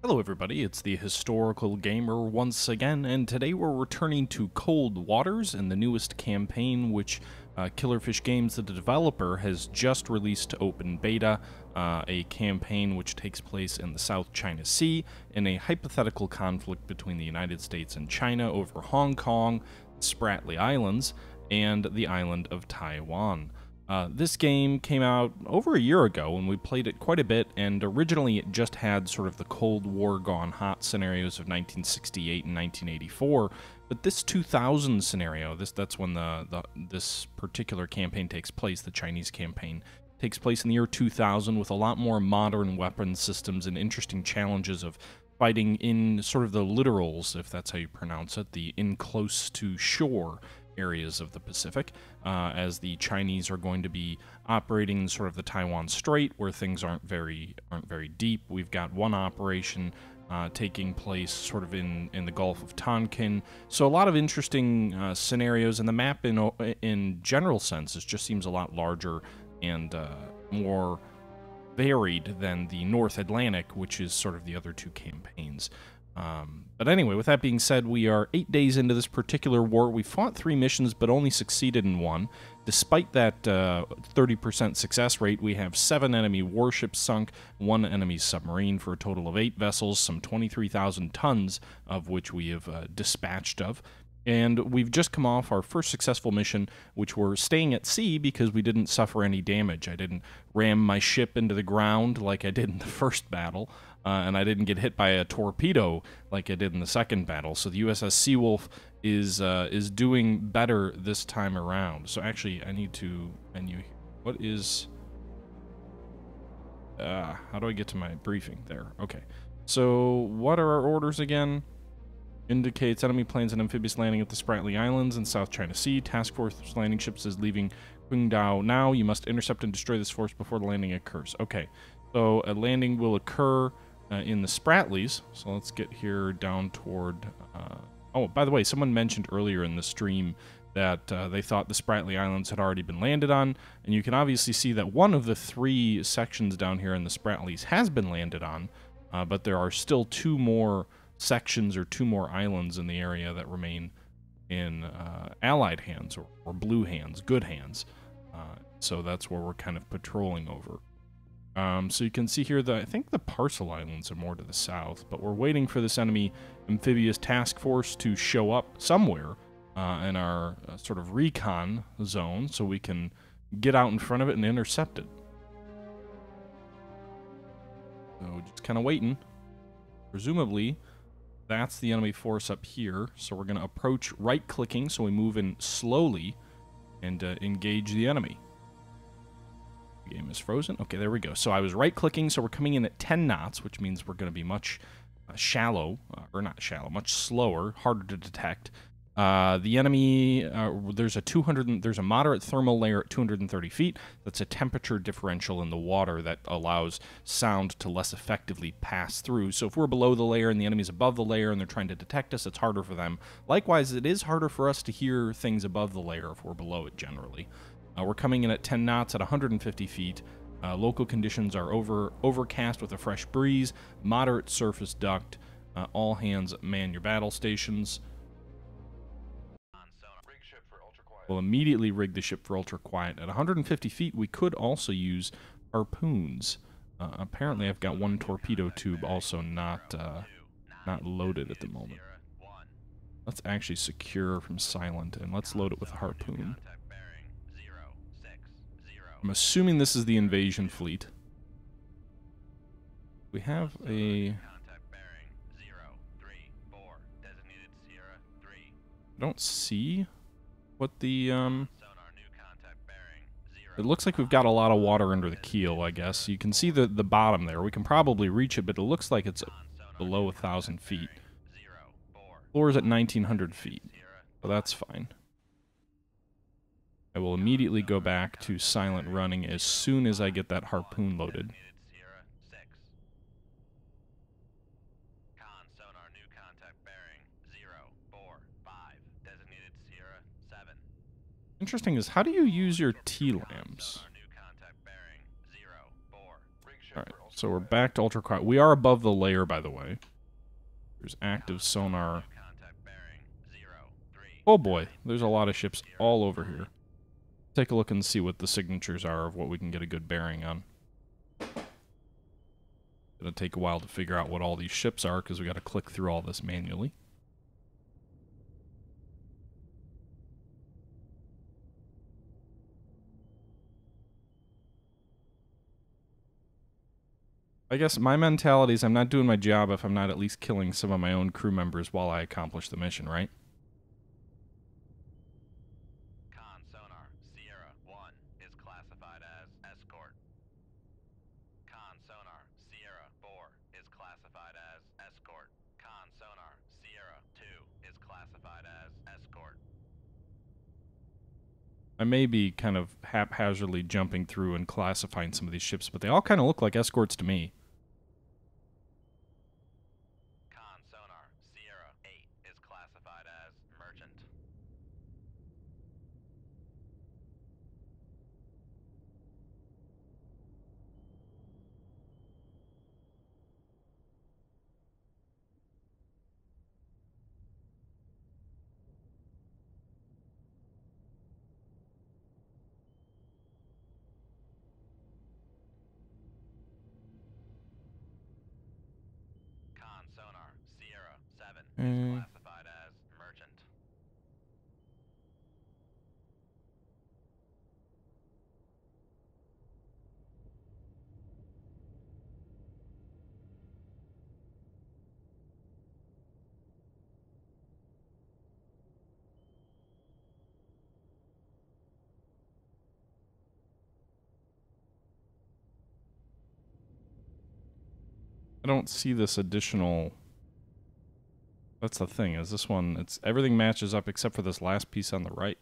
Hello everybody, it's the Historical Gamer once again, and today we're returning to Cold Waters in the newest campaign, which Killerfish Games, the developer, has just released to open beta, a campaign which takes place in the South China Sea in a hypothetical conflict between the United States and China over Hong Kong, Spratly Islands, and the island of Taiwan. This game came out over a year ago, and we played it quite a bit, and originally it just had sort of the Cold War gone hot scenarios of 1968 and 1984, but this 2000 scenario, that's when this particular campaign takes place, the Chinese campaign, takes place in the year 2000 with a lot more modern weapon systems and interesting challenges of fighting in sort of the littorals, if that's how you pronounce it, the in close to shore areas of the Pacific, as the Chinese are going to be operating in sort of the Taiwan Strait, where things aren't very deep. We've got one operation taking place sort of in the Gulf of Tonkin. So a lot of interesting scenarios, and the map in general sense just seems a lot larger and more varied than the North Atlantic, which is sort of the other two campaigns. But anyway, with that being said, we are 8 days into this particular war. We fought 3 missions, but only succeeded in 1. Despite that 30% success rate, we have 7 enemy warships sunk, 1 enemy submarine for a total of 8 vessels, some 23,000 tons of which we have dispatched of. And we've just come off our first successful mission, which we're staying at sea because we didn't suffer any damage. I didn't ram my ship into the ground like I did in the first battle, and I didn't get hit by a torpedo like I did in the second battle. So the USS Seawolf is doing better this time around. So actually, I need to menu. What is? How do I get to my briefing there? Okay. So what are our orders again? Indicates enemy planes and amphibious landing at the Spratly Islands in South China Sea. Task Force landing ships is leaving Qingdao now. You must intercept and destroy this force before the landing occurs. Okay, so a landing will occur in the Spratlys. So let's get here down toward... oh, by the way, someone mentioned earlier in the stream that they thought the Spratly Islands had already been landed on, and you can obviously see that one of the 3 sections down here in the Spratlys has been landed on, but there are still 2 more sections or 2 more islands in the area that remain in Allied hands, or blue hands, good hands. So that's where we're kind of patrolling over. So you can see here that I think the Parcel Islands are more to the south, but we're waiting for this enemy amphibious task force to show up somewhere in our sort of recon zone so we can get out in front of it and intercept it. So just kind of waiting. Presumably, that's the enemy force up here, so we're going to approach right-clicking, so we move in slowly and engage the enemy. The game is frozen. Okay, there we go. So I was right-clicking, so we're coming in at 10 knots, which means we're going to be much shallow, or not shallow, much slower, harder to detect. The enemy, there's a moderate thermal layer at 230 feet. That's a temperature differential in the water that allows sound to less effectively pass through. So if we're below the layer and the enemy's above the layer and they're trying to detect us, it's harder for them. Likewise, it is harder for us to hear things above the layer if we're below it generally. We're coming in at 10 knots at 150 feet. Local conditions are overcast with a fresh breeze, moderate surface duct. All hands man your battle stations. We'll immediately rig the ship for ultra quiet. At 150 feet, we could also use harpoons. Apparently, I've got 1 torpedo tube also not loaded at the moment. Let's actually secure from silent, and let's load it with a harpoon. I'm assuming this is the invasion fleet. We have a... I don't see what the, it looks like we've got a lot of water under the keel, I guess. You can see the bottom there. We can probably reach it, but it looks like it's below 1,000 feet. Floor is at 1,900 feet, so that's fine. I will immediately go back to silent running as soon as I get that harpoon loaded. Interesting is, how do you use your T-lamps? Alright, So we're back to ultra quiet. We are above the layer, by the way. There's active sonar. Oh boy, there's a lot of ships all over here. Take a look and see what the signatures are of what we can get a good bearing on. It'll take a while to figure out what all these ships are because we got to click through all this manually. I guess my mentality is I'm not doing my job if I'm not at least killing some of my own crew members while I accomplish the mission, right? Con sonar Sierra 1 is classified as escort. Con sonar Sierra 4 is classified as escort. Con sonar Sierra 2 is classified as escort. I may be kind of haphazardly jumping through and classifying some of these ships, but they all kind of look like escorts to me. Con sonar Sierra 8 is classified as merchant. Con sonar Sierra 7 is classified as merchant. I don't see this additional... That's the thing, is this one, it's everything matches up except for this last piece on the right.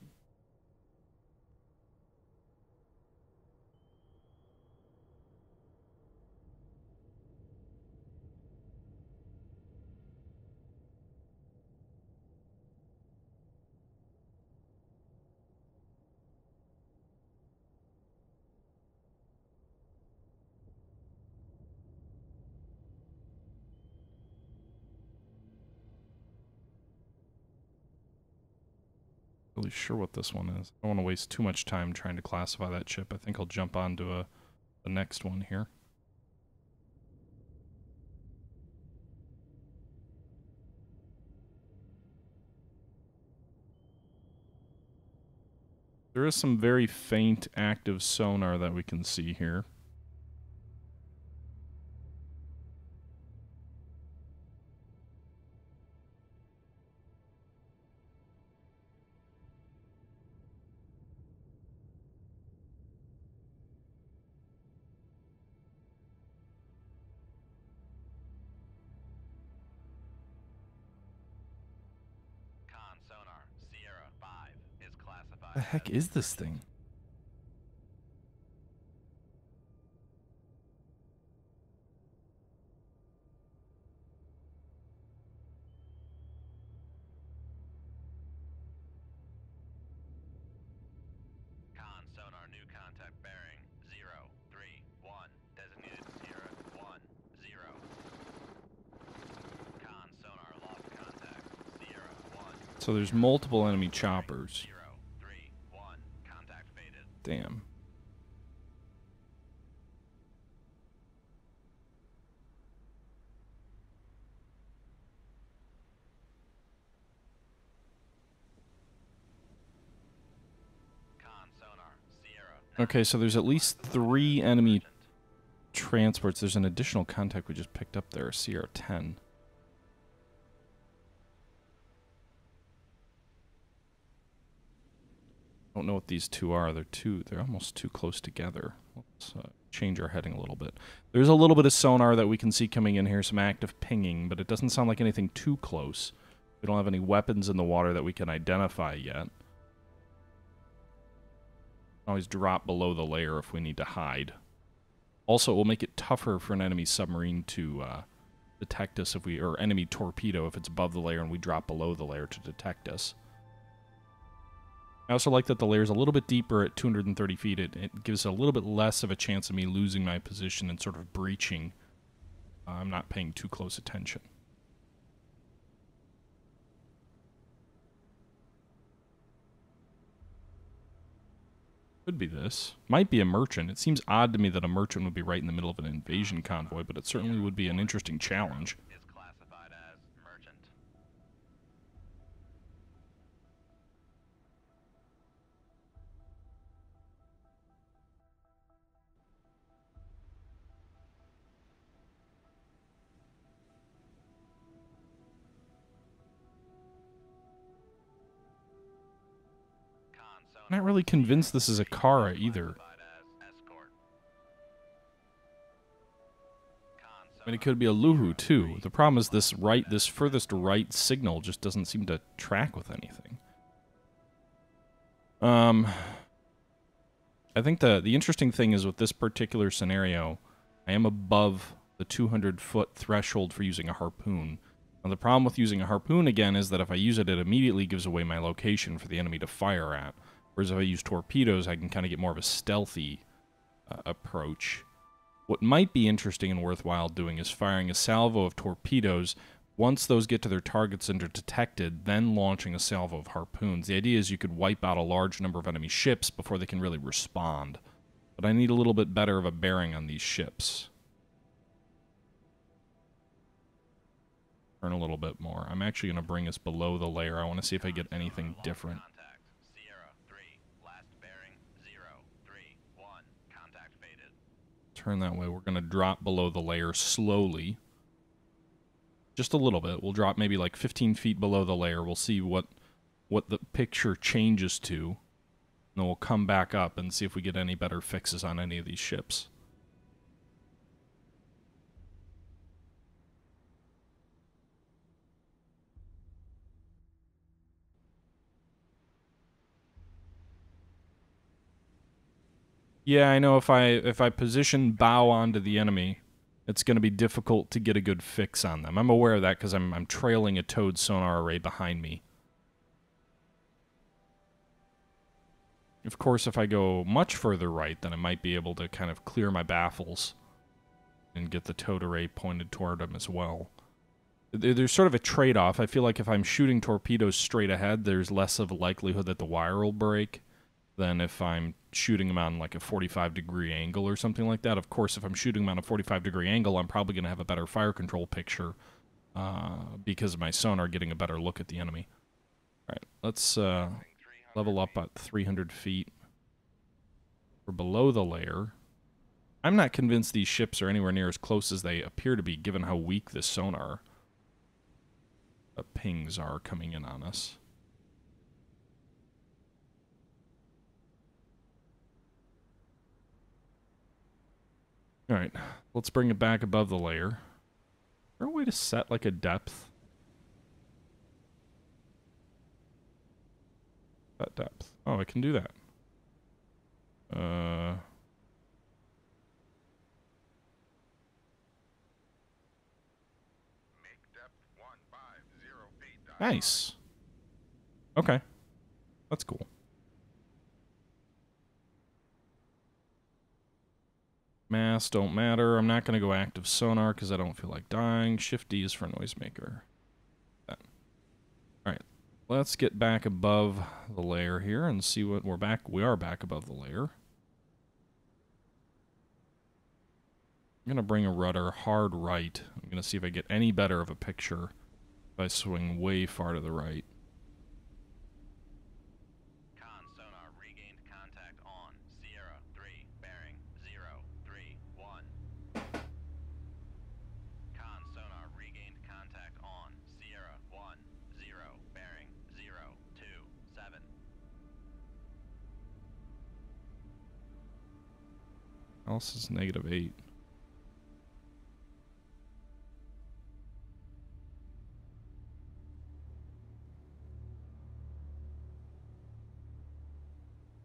Really sure what this one is. I don't want to waste too much time trying to classify that ship. I think I'll jump on to the next one here. There is some very faint active sonar that we can see here. Con sonar Sierra 5 is classified The heck as is this thing? Con sonar new contact bearing 031 designated Sierra 10. Con sonar lost contact Sierra 1. So there's multiple enemy choppers. 031 contact faded. Damn. Con sonar Sierra. Okay, so there's at least 3 enemy transports. There's an additional contact we just picked up there, Sierra 10. I don't know what these two are. They're almost too close together. Let's change our heading a little bit. There's a little bit of sonar that we can see coming in here, some active pinging, but it doesn't sound like anything too close. We don't have any weapons in the water that we can identify yet. Always drop below the layer if we need to hide. Also, it will make it tougher for an enemy submarine to detect us if we, or enemy torpedo if it's above the layer and we drop below the layer to detect us. I also like that the layer is a little bit deeper at 230 feet. It gives a little bit less of a chance of me losing my position and sort of breaching. I'm not paying too close attention. Could be this. Might be a merchant. It seems odd to me that a merchant would be right in the middle of an invasion convoy, but it certainly would be an interesting challenge. Is classified as merchant. I'm not really convinced this is a Kara either. I mean, it could be a Luhu too. The problem is this furthest right signal just doesn't seem to track with anything. I think the interesting thing is with this particular scenario, I am above the 200-foot threshold for using a harpoon. Now, the problem with using a harpoon, again, is that if I use it, it immediately gives away my location for the enemy to fire at. Whereas if I use torpedoes, I can kind of get more of a stealthy approach. What might be interesting and worthwhile doing is firing a salvo of torpedoes. Once those get to their targets and are detected, then launching a salvo of harpoons. The idea is you could wipe out a large number of enemy ships before they can really respond. But I need a little bit better of a bearing on these ships. Turn a little bit more. I'm actually going to bring us below the layer. I want to see if I get anything different. Turn that way. We're going to drop below the layer slowly. Just a little bit. We'll drop maybe like 15 feet below the layer. We'll see what the picture changes to. And then we'll come back up and see if we get any better fixes on any of these ships. Yeah, I know if I position bow onto the enemy, it's going to be difficult to get a good fix on them. I'm aware of that because I'm trailing a towed sonar array behind me. Of course, if I go much further right, then I might be able to kind of clear my baffles and get the towed array pointed toward them as well. There's sort of a trade-off. I feel like if I'm shooting torpedoes straight ahead, there's less of a likelihood that the wire will break than if I'm shooting them on like a 45-degree angle or something like that. Of course, if I'm shooting them on a 45-degree angle, I'm probably going to have a better fire control picture because of my sonar getting a better look at the enemy. All right, let's level up at 300 feet. We're below the layer. I'm not convinced these ships are anywhere near as close as they appear to be, given how weak this sonar pings are coming in on us. All right, let's bring it back above the layer. Is there a way to set like a depth? That depth. Oh, I can do that. Nice. Okay. That's cool. Mass don't matter. I'm not going to go active sonar because I don't feel like dying. Shift D is for noisemaker. Alright. Let's get back above the layer here and see what we're back. We are back above the layer. I'm going to bring a rudder hard right. I'm going to see if I get any better of a picture if I swing way far to the right. Con sonar regained contact on Sierra 3, bearing 031. Con sonar regained contact on Sierra 10, bearing 027. Else is -8.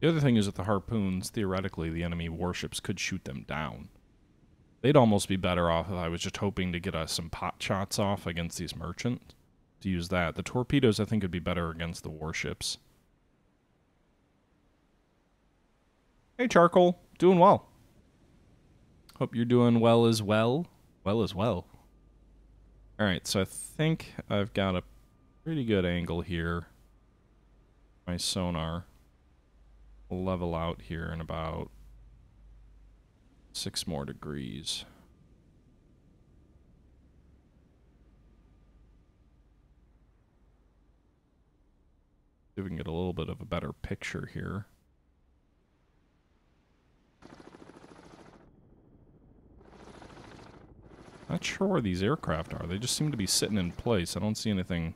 The other thing is that the harpoons, theoretically, the enemy warships could shoot them down. They'd almost be better off if I was just hoping to get some pot shots off against these merchants to use that. The torpedoes, I think, would be better against the warships. Hey, Charcoal. Doing well. Hope you're doing well as well. Well as well. Alright, so I think I've got a pretty good angle here. My sonar will level out here in about 6 more degrees. See if we can get a little bit of a better picture here. Not sure where these aircraft are. They just seem to be sitting in place. I don't see anything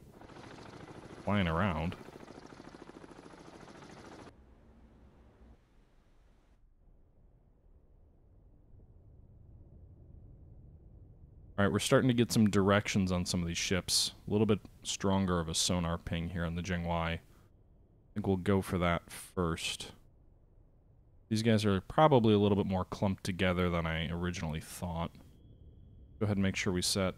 flying around. Alright, we're starting to get some directions on some of these ships. A little bit stronger of a sonar ping here on the Jingwei. I think we'll go for that first. These guys are probably a little bit more clumped together than I originally thought. Go ahead and make sure we set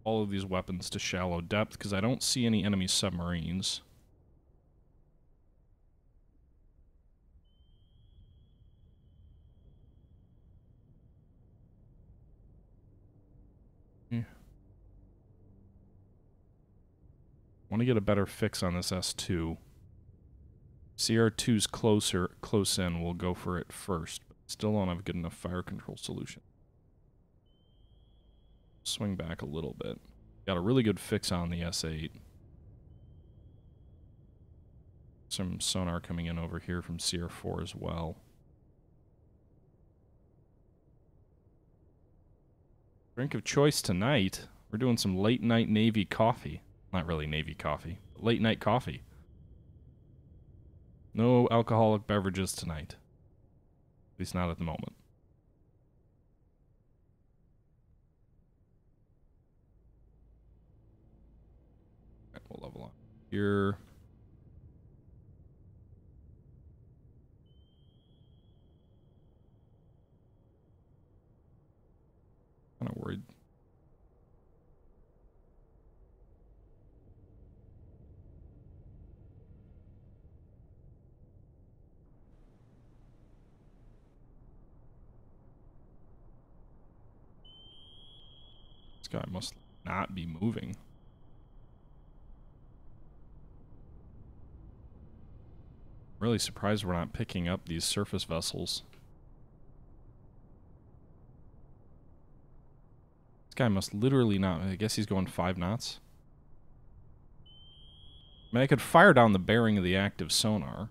all of these weapons to shallow depth, because I don't see any enemy submarines. Yeah. Want to get a better fix on this S2. CR2's close in, we'll go for it first, but still don't have a good enough fire control solution. Swing back a little bit. Got a really good fix on the S8. Some sonar coming in over here from CR4 as well. Drink of choice tonight. We're doing some late night Navy coffee. Not really Navy coffee, but late night coffee. No alcoholic beverages tonight. At least not at the moment. Alright, we'll level up here. Kind of worried. This guy must not be moving. Really surprised we're not picking up these surface vessels. This guy must literally not... I guess he's going 5 knots. I mean, I could fire down the bearing of the active sonar.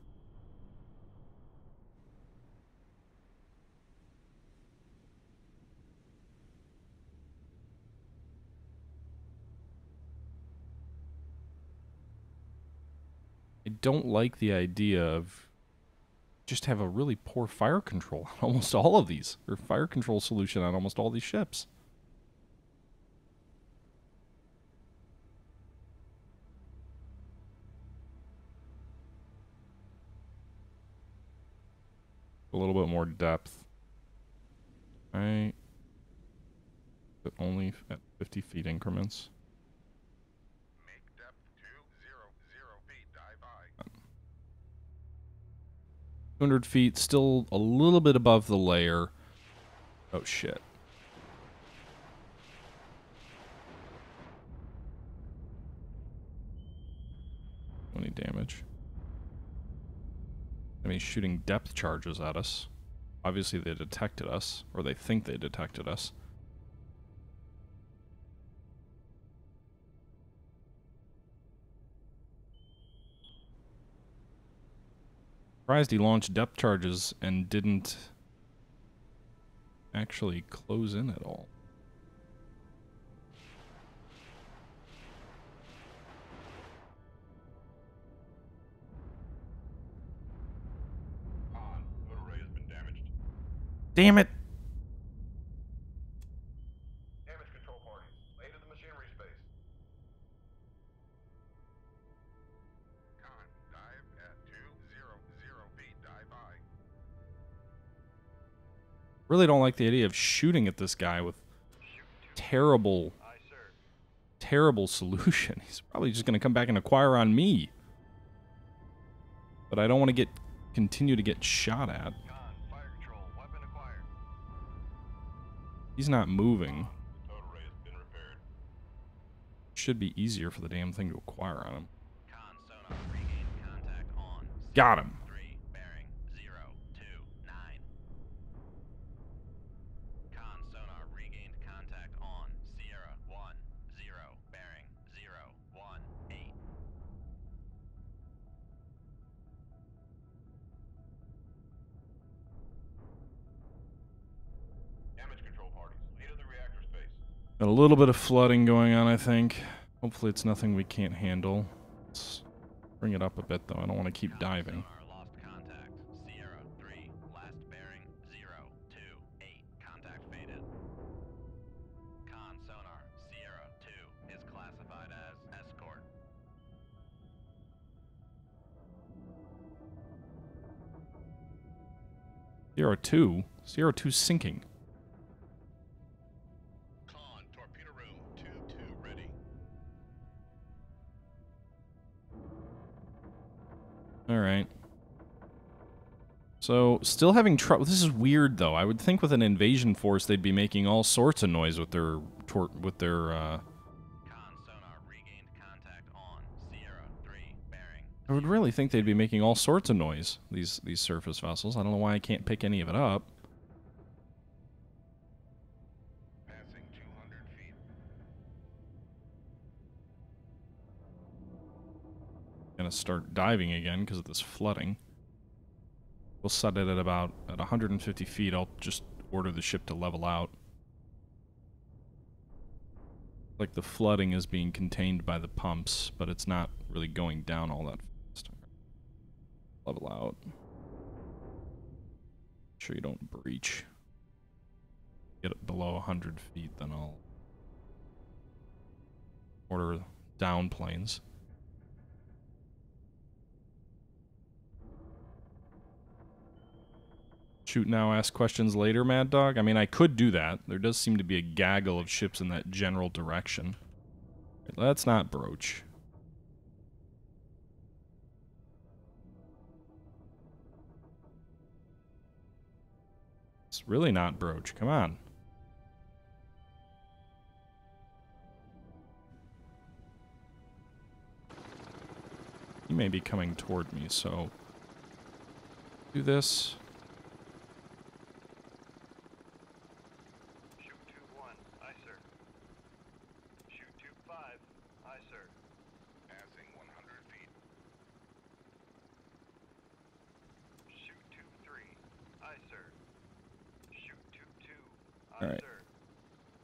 I don't like the idea of just have a really poor fire control on almost all of these, or fire control solution on almost all these ships. A little bit more depth. Right. But only at 50 feet increments. Make depth 200 feet, dive high. 200 feet, still a little bit above the layer. Oh shit. Any damage? I mean, shooting depth charges at us. Obviously they detected us, or they think they detected us. Surprised he launched depth charges and didn't actually close in at all. Motor array has been damaged. Damn it! Damage control parties. Lay to the machinery space. Con, dive at 200 feet, dive high. Really don't like the idea of shooting at this guy with terrible, terrible solution. He's probably just going to come back and acquire on me. But I don't want to continue to get shot at. Con, fire control, weapon acquired. He's not moving. The total ray has been repaired. Should be easier for the damn thing to acquire on him. Con sonar regained contact on. Got him. 3 bearing 029. Con sonar regained contact on Sierra 10 bearing 018. Damage control parties, lead of the reactor space. Got a little bit of flooding going on, I think. Hopefully it's nothing we can't handle. Let's bring it up a bit, though. I don't want to keep diving. Sonar lost contact. Sierra 3, last bearing 028. Contact faded. Con sonar Sierra 2 is classified as escort. Sierra 2? Sierra 2's sinking. Con torpedo room 2-2 ready. Alright. So, still having trouble. This is weird, though. I would think with an invasion force, they'd be making all sorts of noise with their Con sonar regained contact on Sierra 3 bearing. I would really think they'd be making all sorts of noise, these surface vessels. I don't know why I can't pick any of it up. Passing 200 feet. Gonna start diving again because of this flooding. We'll set it at 150 feet. I'll just order the ship to level out. Like the flooding is being contained by the pumps, but it's not really going down all that fast. Level out. Make sure you don't breach. Get it below 100 feet, then I'll order down planes. Shoot now, ask questions later, Mad Dog? I mean, I could do that. There does seem to be a gaggle of ships in that general direction. Let's not broach. It's really not broach. Come on. He may be coming toward me, so do this. Shoot 2-1, aye sir. Shoot 2-5, aye sir. Passing 100 feet. Shoot 2-3, aye sir. Shoot 2-2, aye Alright. sir.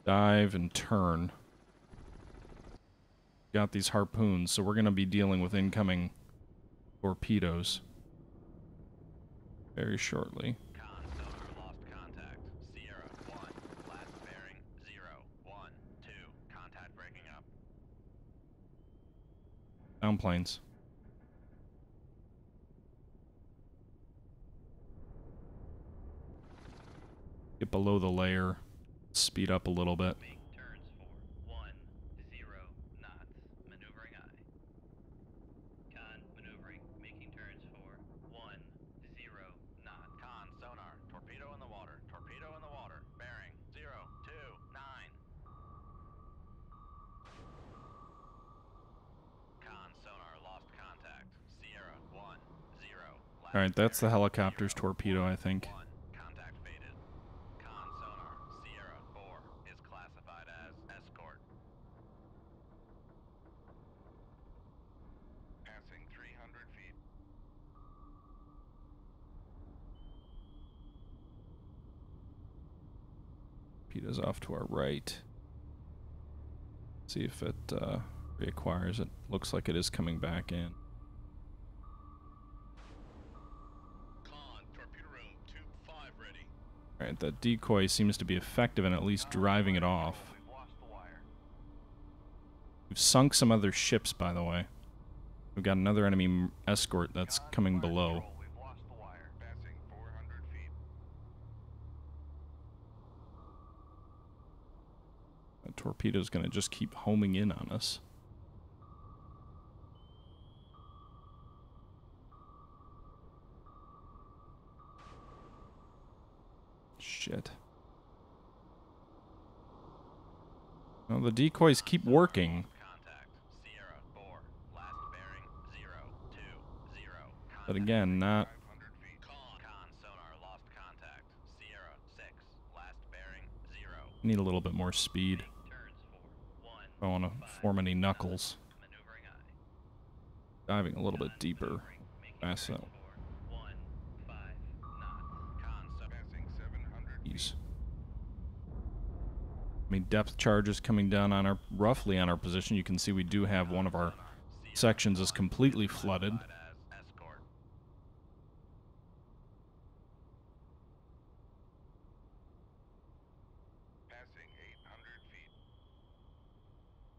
Dive and turn. Got these harpoons, so we're going to be dealing with incoming torpedoes very shortly. Con sonar lost contact. Sierra 1, last bearing 012. Contact breaking up. Down planes. Get below the layer. Speed up a little bit. Make turns for 10 knots. Maneuvering aye. Con maneuvering. Making turns for 10 knots. Con sonar. Torpedo in the water. Torpedo in the water. Bearing 029. Con sonar lost contact. Sierra 10. Alright, that's the helicopter's torpedo, I think. Contact faded. Con sonar Sierra 4 is classified as escort. Passing 300 feet. Torpedo's off to our right. See if it reacquires. It looks like it is coming back in. Con torpedo room 2-5 ready. Alright, that decoy seems to be effective in at least driving it off. We've lost the wire. We've sunk some other ships, by the way. We've got another enemy escort that's coming below. We've lost the wire. Passing 400 feet. That torpedo's gonna just keep homing in on us. Well, the decoys keep working. Contact. Sierra 4. Last bearing 020. But Contact. again, not... 500 feet. Con sonar lost contact. Sierra 6. Last bearing 0. Need a little bit more speed. Turns for 1. I don't want to form any knuckles. Maneuvering eye. Diving a little bit deeper. Fast out. 1 5 knots. Con passing 700 Ease. I mean, depth charges coming down on our, roughly on our position. You can see we do have one of our sections is completely flooded. Escort. Passing 800 feet.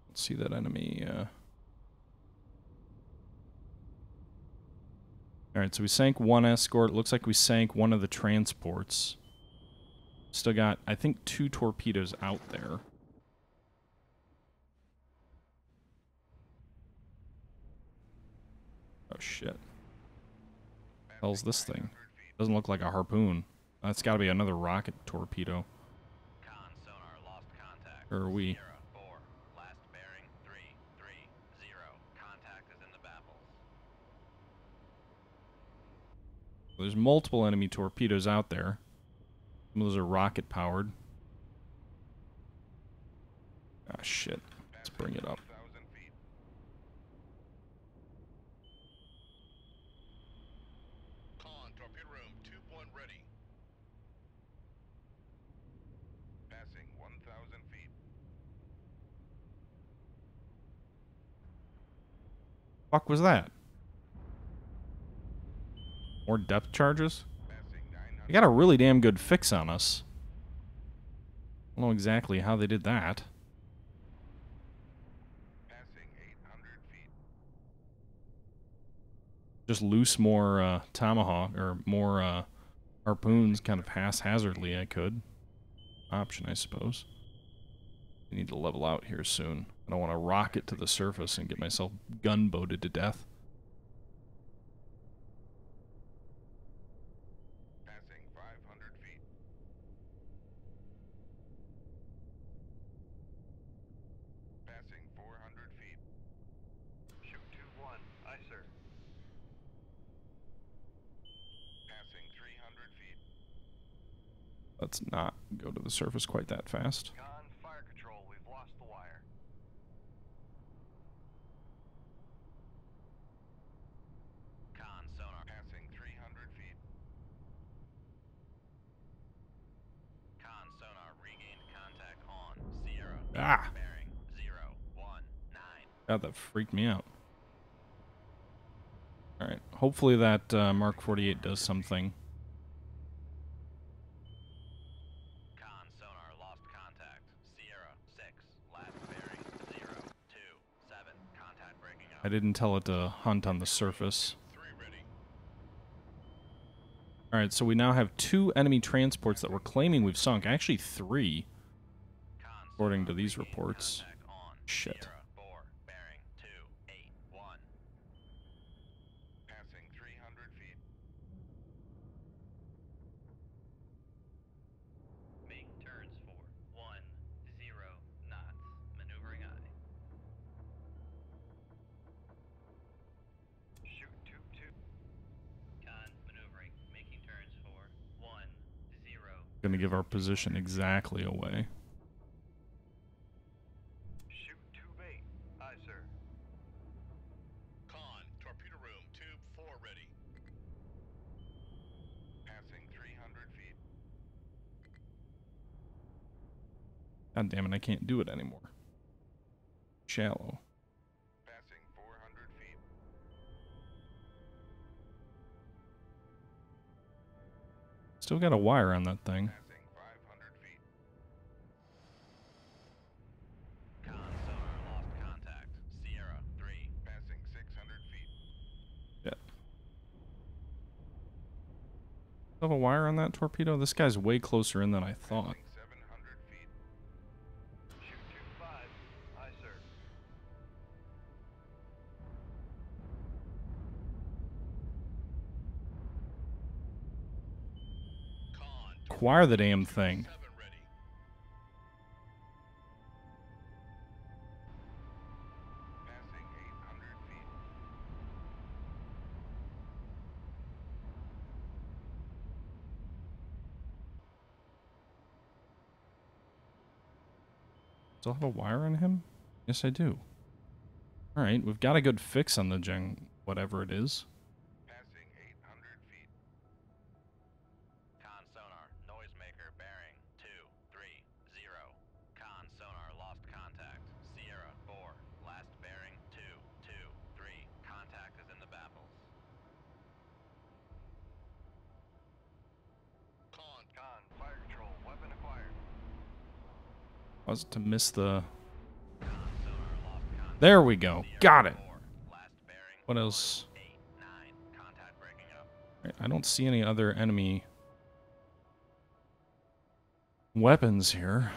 Let's see that enemy. Alright, so we sank one escort. It looks like we sank one of the transports. Still got, I think, 2 torpedoes out there. Oh, shit. Hell's this thing? Doesn't look like a harpoon. That's got to be another rocket torpedo. Con sonar lost contact. Or are we? Sierra 4. Last bearing 330. Contact is in the baffles. There's multiple enemy torpedoes out there. Some of those are rocket powered. Ah, shit. Let's bring it up. Con torpedo room 2-1 ready. Passing 1,000 feet. Fuck was that? More depth charges? They got a really damn good fix on us. I don't know exactly how they did that. Passing 800 feet. Just loose more tomahawk or more harpoons kind of haphazardly. I could. Option, I suppose. I need to level out here soon. I don't want to rocket to the surface and get myself gunboated to death. Passing 500 feet. Passing 400 feet. Shoot 2-1. Aye, sir. Passing 300 feet. Let's not go to the surface quite that fast. Con fire control. We've lost the wire. Con sonar. Passing 300 feet. Con sonar regained contact on Sierra. Ah! Bearing 019. God, that freaked me out. Alright, hopefully that Mark 48 does something. Con sonar lost contact. Sierra 6. Last bearing 027. Contact breaking up. I didn't tell it to hunt on the surface. 3 ready. Alright, so we now have 2 enemy transports that we're claiming we've sunk. Actually, 3, Con according to sonar these regained reports. contact on Shit. Sierra 4. Bearing 281. Passing 300 feet. Make turns for 10 knots. Maneuvering eye. Shoot 2-2. Con maneuvering. Making turns for 10. Gonna give our position exactly away. Shoot 2-8. Aye, sir. Con torpedo room tube 4 ready. Passing 300 feet. God damn it, I can't do it anymore. Shallow. Passing 400 feet. Still got a wire on that thing. Passing 500 feet. Con sonar lost contact. Sierra 3. Passing 600 feet. Shit. Still have a wire on that torpedo? This guy's way closer in than I thought. Passing 700 feet. Shoot 2-5. Aye, sir. Con Acquire the damn thing. 7 ready. Still have a wire on him? Yes, I do. Alright, we've got a good fix on the whatever it is. Passing 800 feet. Con sonar, noisemaker bearing 230. Con sonar lost contact. Sierra 4, last bearing 223. Contact is in the baffles. Con, fire control, weapon acquired. I was to miss the... There we go. Got it. What else? I don't see any other enemy weapons here.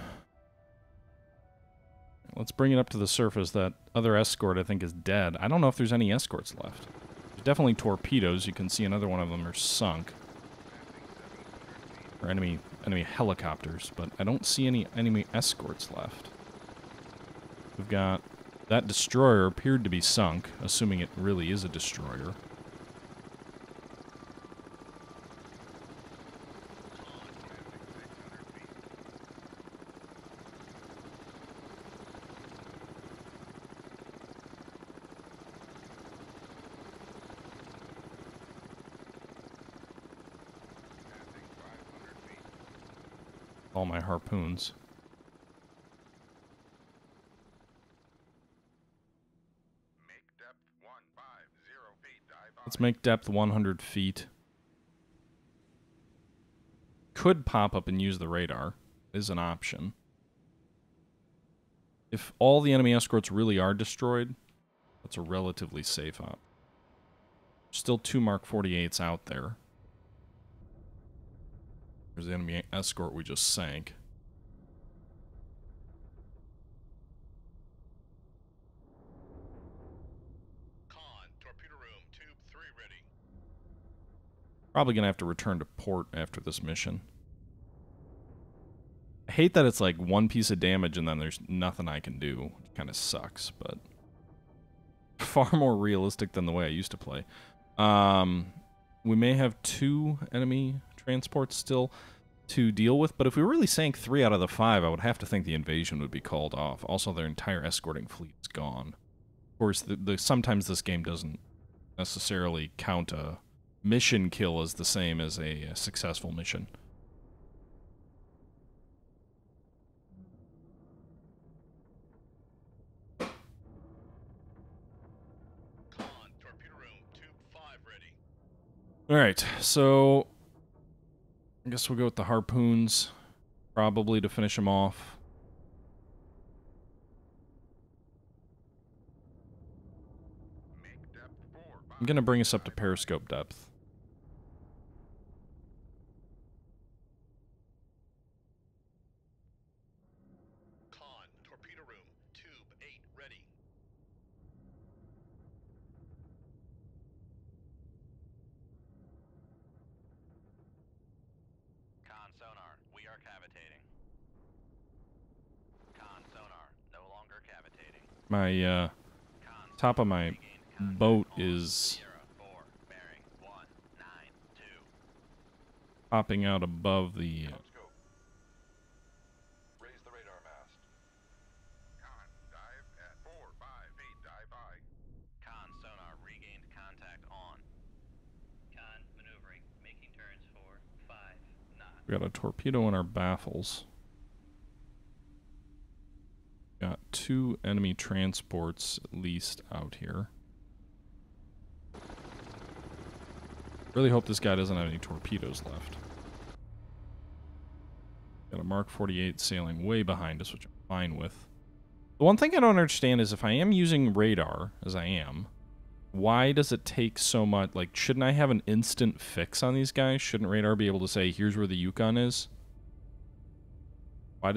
Let's bring it up to the surface. That other escort, I think, is dead. I don't know if there's any escorts left. There's definitely torpedoes. You can see another one of them are sunk. Or enemy helicopters, but I don't see any enemy escorts left. We've got... That destroyer appeared to be sunk, assuming it really is a destroyer. All my harpoons. Let's make depth 100 feet. Could pop up and use the radar. Is an option. If all the enemy escorts really are destroyed, that's a relatively safe op. Still 2 Mark 48s out there. There's the enemy escort we just sank. Probably gonna have to return to port after this mission. I hate that it's like one piece of damage and then there's nothing I can do. It kind of sucks, but far more realistic than the way I used to play. We may have 2 enemy transports still to deal with, but if we really sank 3 out of the 5, I would have to think the invasion would be called off. Also, their entire escorting fleet is gone. Of course, sometimes this game doesn't necessarily count a mission kill as the same as a successful mission. Alright, so I guess we'll go with the harpoons, probably to finish them off. I'm going to bring us up to periscope depth. My, top of my boat is popping out above the... Raise the radar mast. Con, dive at 4-5 feet, dive high. Con, sonar, regained contact on. Con, maneuvering, making turns for 5 knots. We got a torpedo in our baffles. Got 2 enemy transports at least out here. Really hope this guy doesn't have any torpedoes left. Got a Mark 48 sailing way behind us, which I'm fine with. The one thing I don't understand is if I am using radar, as I am, why does it take so much? Like, shouldn't I have an instant fix on these guys? Shouldn't radar be able to say, here's where the Yukon is? Why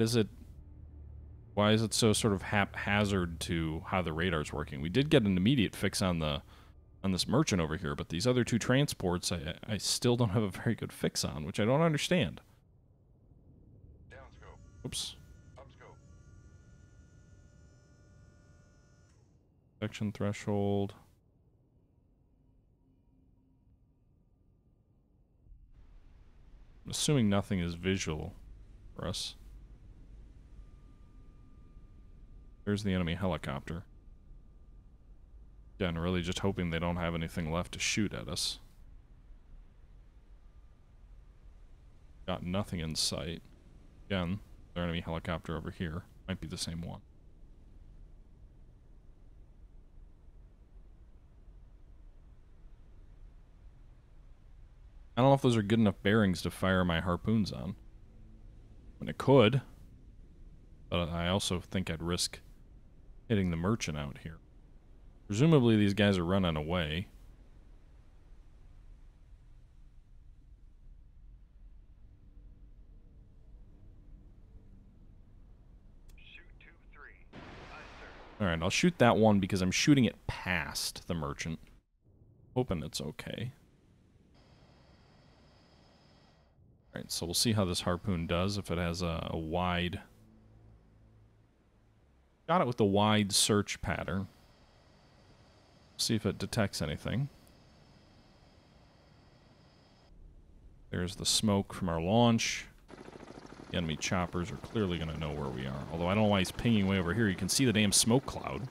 is it so sort of haphazard to how the radar's working? We did get an immediate fix on this merchant over here, but these other 2 transports I still don't have a very good fix on, which I don't understand. Downscope. Oops. Upscope. Section threshold. I'm assuming nothing is visual for us. There's the enemy helicopter. Again, really just hoping they don't have anything left to shoot at us. Got nothing in sight. Again, their enemy helicopter over here. Might be the same one. I don't know if those are good enough bearings to fire my harpoons on. I mean, it could. But I also think I'd risk hitting the merchant out here. Presumably these guys are running away. Alright, I'll shoot that one because I'm shooting it past the merchant. Hoping it's okay. Alright, so we'll see how this harpoon does, if it has a wide... Got it with the wide search pattern. See if it detects anything. There's the smoke from our launch. The enemy choppers are clearly going to know where we are. Although I don't know why he's pinging way over here. You can see the damn smoke cloud.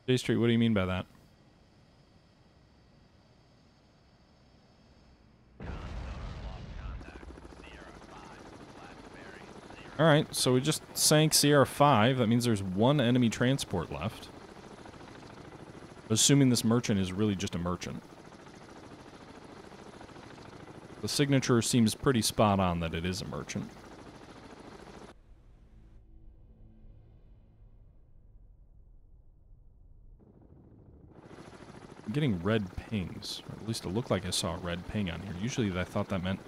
J Street, what do you mean by that? Alright, so we just sank Sierra 5. That means there's one enemy transport left. Assuming this merchant is really just a merchant. The signature seems pretty spot on that it is a merchant. I'm getting red pings. Or at least it looked like I saw a red ping on here. Usually I thought that meant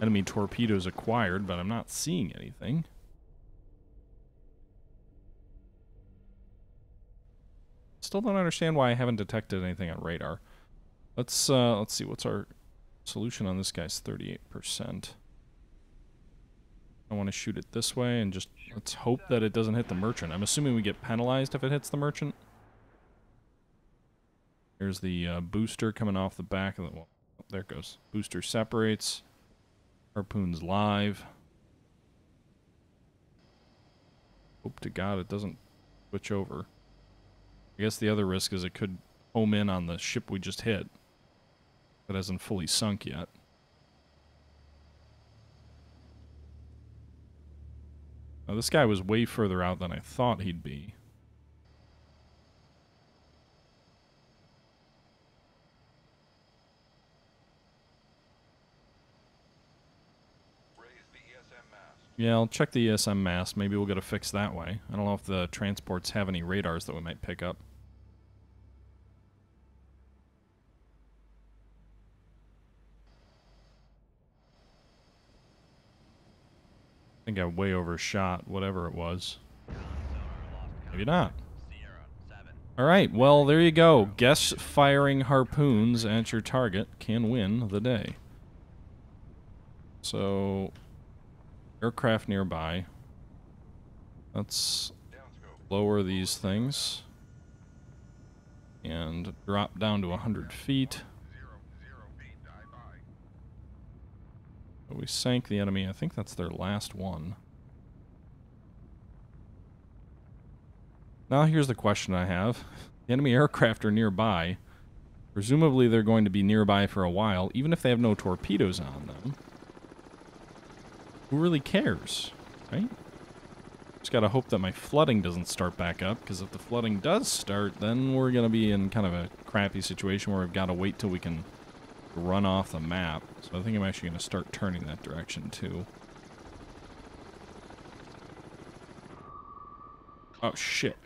enemy torpedoes acquired, but I'm not seeing anything. Still don't understand why I haven't detected anything on radar. Let's see, what's our solution on this guy's 38%. I want to shoot it this way and just let's hope that it doesn't hit the merchant. I'm assuming we get penalized if it hits the merchant. Here's the booster coming off the back of the... Well, there it goes. Booster separates. Harpoon's live. Hope to God it doesn't switch over. I guess the other risk is it could home in on the ship we just hit. That hasn't fully sunk yet. Now this guy was way further out than I thought he'd be. Yeah, I'll check the ESM mast. Maybe we'll get a fix that way. I don't know if the transports have any radars that we might pick up. I think I way overshot whatever it was. Maybe not. Alright, well, there you go. Guess firing harpoons at your target can win the day. So... aircraft nearby. Let's lower these things and drop down to 100 feet. So we sank the enemy. I think that's their last one. Now here's the question I have. The enemy aircraft are nearby. Presumably they're going to be nearby for a while, even if they have no torpedoes on them. Who really cares, right? Just gotta hope that my flooding doesn't start back up, because if the flooding does start, then we're gonna be in kind of a crappy situation where we've got to wait till we can run off the map. So I think I'm actually gonna start turning that direction too. Oh shit.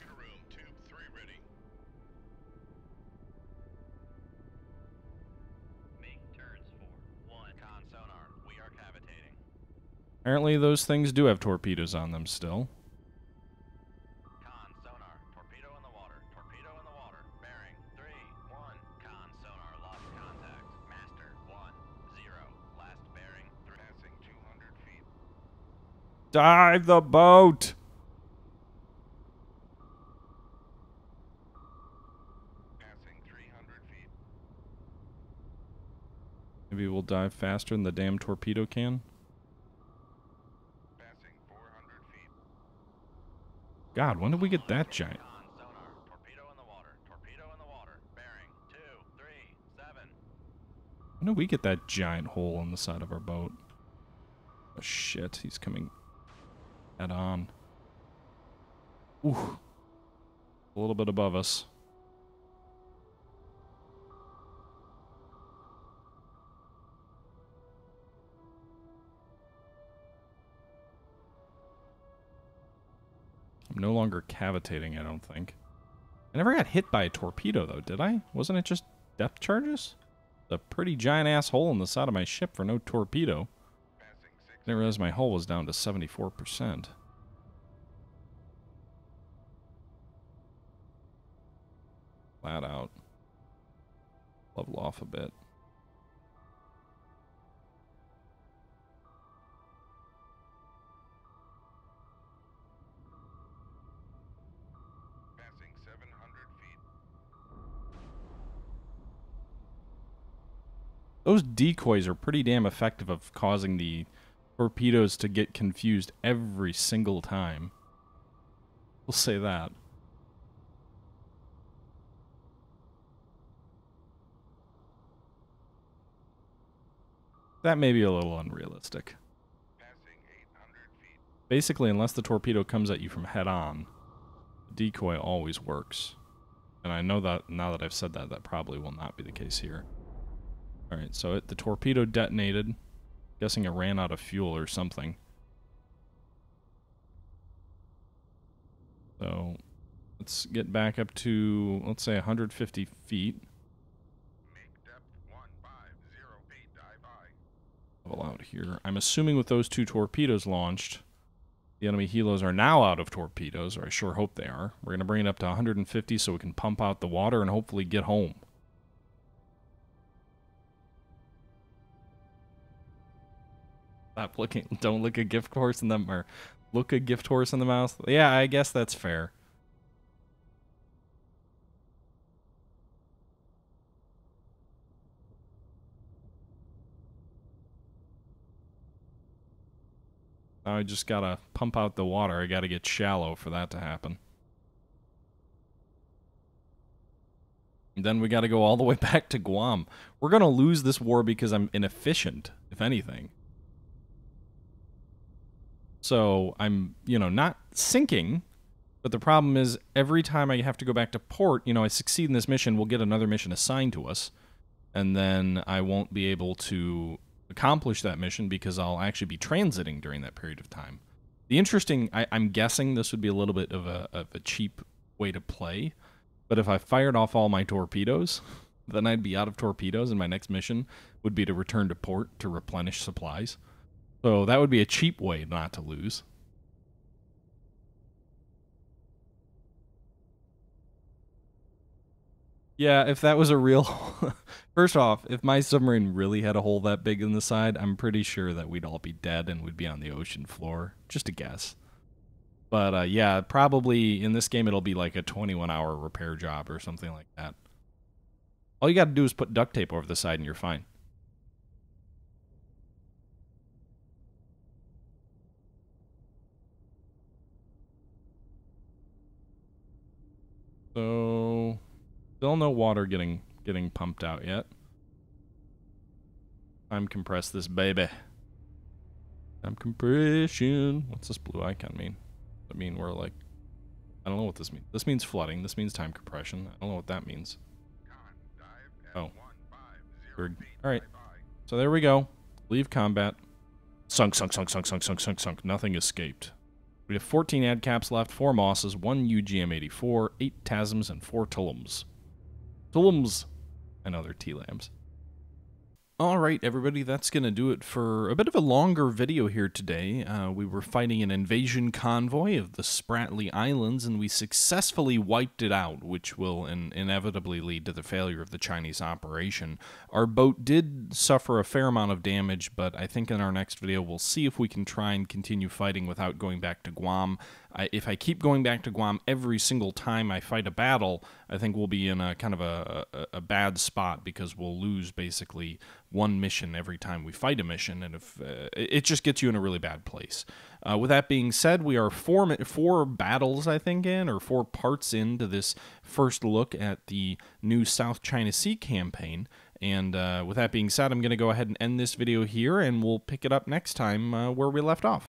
Apparently those things do have torpedoes on them still. Con sonar, torpedo in the water, bearing 3-1. Con sonar, lost contact, master 1-0, last bearing, passing 200 feet. Dive the boat! Passing 300 feet. Maybe we'll dive faster than the damn torpedo can. Passing 400 feet. God, when did we get that giant? Con sonar. Torpedo in the water. Torpedo in the water. Bearing 2, 3, 7. When did we get that giant hole in the side of our boat? Oh shit, he's coming head on. Ooh. A little bit above us. I'm no longer cavitating, I don't think. I never got hit by a torpedo, though, did I? Wasn't it just depth charges? A pretty giant-ass hole in the side of my ship for no torpedo. I didn't realize my hull was down to 74%. Flat out. Level off a bit. Passing 700 feet. Those decoys are pretty damn effective of causing the torpedoes to get confused every single time. We'll say that. That may be a little unrealistic. Passing 800 feet. Basically, unless the torpedo comes at you from head on, the decoy always works. And I know that now that I've said that, that probably will not be the case here. Alright, so the torpedo detonated. Guessing it ran out of fuel or something. So, let's get back up to, let's say, 150 feet. Make depth 150 feet. Dive high. Level out here. I'm assuming with those two torpedoes launched, the enemy helos are now out of torpedoes, or I sure hope they are. We're going to bring it up to 150 so we can pump out the water and hopefully get home. Stop looking. Don't look a gift horse in the or look a gift horse in the mouth. Yeah, I guess that's fair. Now I just gotta pump out the water. I gotta get shallow for that to happen. And then we gotta go all the way back to Guam. We're gonna lose this war because I'm inefficient, if anything. So I'm, you know, not sinking, but the problem is every time I have to go back to port, you know, I succeed in this mission, we'll get another mission assigned to us, and then I won't be able to accomplish that mission because I'll actually be transiting during that period of time. The interesting, I'm guessing this would be a little bit of a cheap way to play, but if I fired off all my torpedoes, then I'd be out of torpedoes, and my next mission would be to return to port to replenish supplies. So that would be a cheap way not to lose. Yeah, if that was a real... First off, if my submarine really had a hole that big in the side, I'm pretty sure that we'd all be dead and we'd be on the ocean floor. Just a guess. But yeah, probably in this game it'll be like a 21-hour repair job or something like that. All you gotta do is put duct tape over the side and you're fine. So, still no water getting pumped out yet. Time compress this baby. Time compression. What's this blue icon mean? Does it mean we're like... I don't know what this means. This means flooding. This means time compression. I don't know what that means. Oh. Alright. So there we go. Leave combat. Sunk, sunk, sunk, sunk, sunk, sunk, sunk, sunk. Nothing escaped. We have 14 ad caps left, 4 Mosses, 1 UGM-84, 8 TASMs, and 4 Tullums. Tullums! I know they're T-Lambs. All right, everybody, that's going to do it for a bit of a longer video here today. We were fighting an invasion convoy of the Spratly Islands, and we successfully wiped it out, which will inevitably lead to the failure of the Chinese operation. Our boat did suffer a fair amount of damage, but I think in our next video we'll see if we can try and continue fighting without going back to Guam. If I keep going back to Guam every single time I fight a battle, I think we'll be in a kind of a bad spot, because we'll lose basically one mission every time we fight a mission, and if it just gets you in a really bad place. With that being said, we are four battles, I think, or 4 parts into this first look at the new South China Sea campaign. And with that being said, I'm going to go ahead and end this video here, and we'll pick it up next time where we left off.